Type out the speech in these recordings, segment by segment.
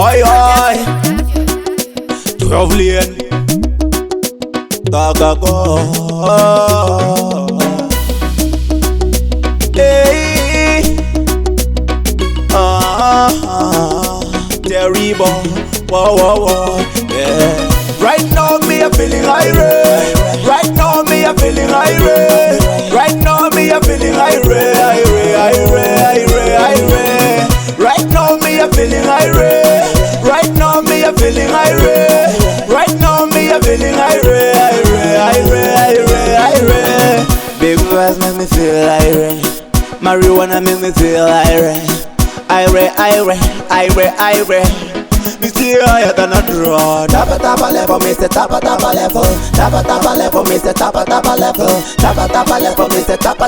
Oi, oi. 12 lane. Tagago. Hey. Terrible. Whoa, whoa, whoa. Yeah. Right now me a feeling irate. Right now me a feeling irate. Right now me a feeling irate. Right now me a feeling irate. Right now me a feeling irate. Right now me a feeling irate. Big words make me feel irate. Marijuana make me feel irate. Irate. Me see higher than a drone. Tapa level, me say tapa level. Tapa level, me say tapa level. Tapa level, me say tapa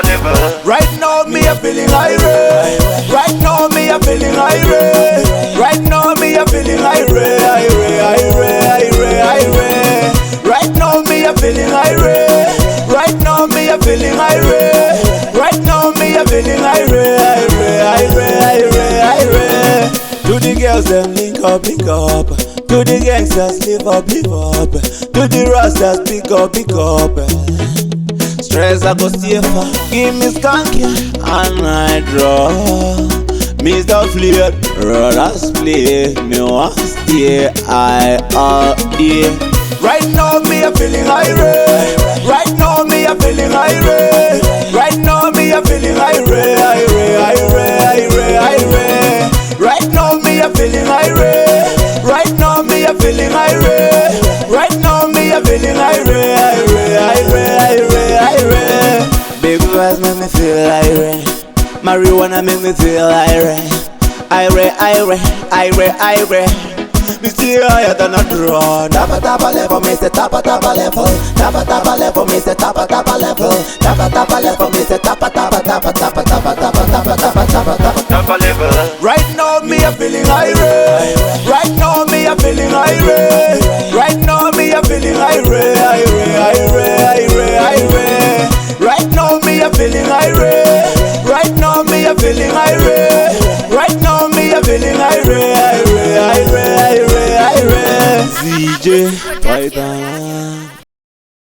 level. Right now me a feeling irate. Right now me a feeling irate. Right now me a feeling irate. Right now me a feeling irate. Right now me a feeling irate. Right now me a feeling irate. To the girls them link up. To the gangsters live up. To the rastas pick up. Stress I go safer. Give me skanky and I draw. Mr. Fleet, rollers play. Me want stay all day. Right now me a feeling irate. Right now me a feeling irate. Right now me a feeling irate. Right now me a feeling irate. Right now me a feeling irate. Right now me a feeling irate. Big words make me feel irate. Marijuana make me feel irate. Irate. Me see higher than a drone. Tapa level, me say tapa level. Tapa level, me say tapa level. Tapa level, me say tapa level. Right now me a feeling irate. Right now me a feeling irate. Right now me a feeling irate. Right now me a feeling irate. Right now me a feeling irate. Right now me a feeling irate. CJ, right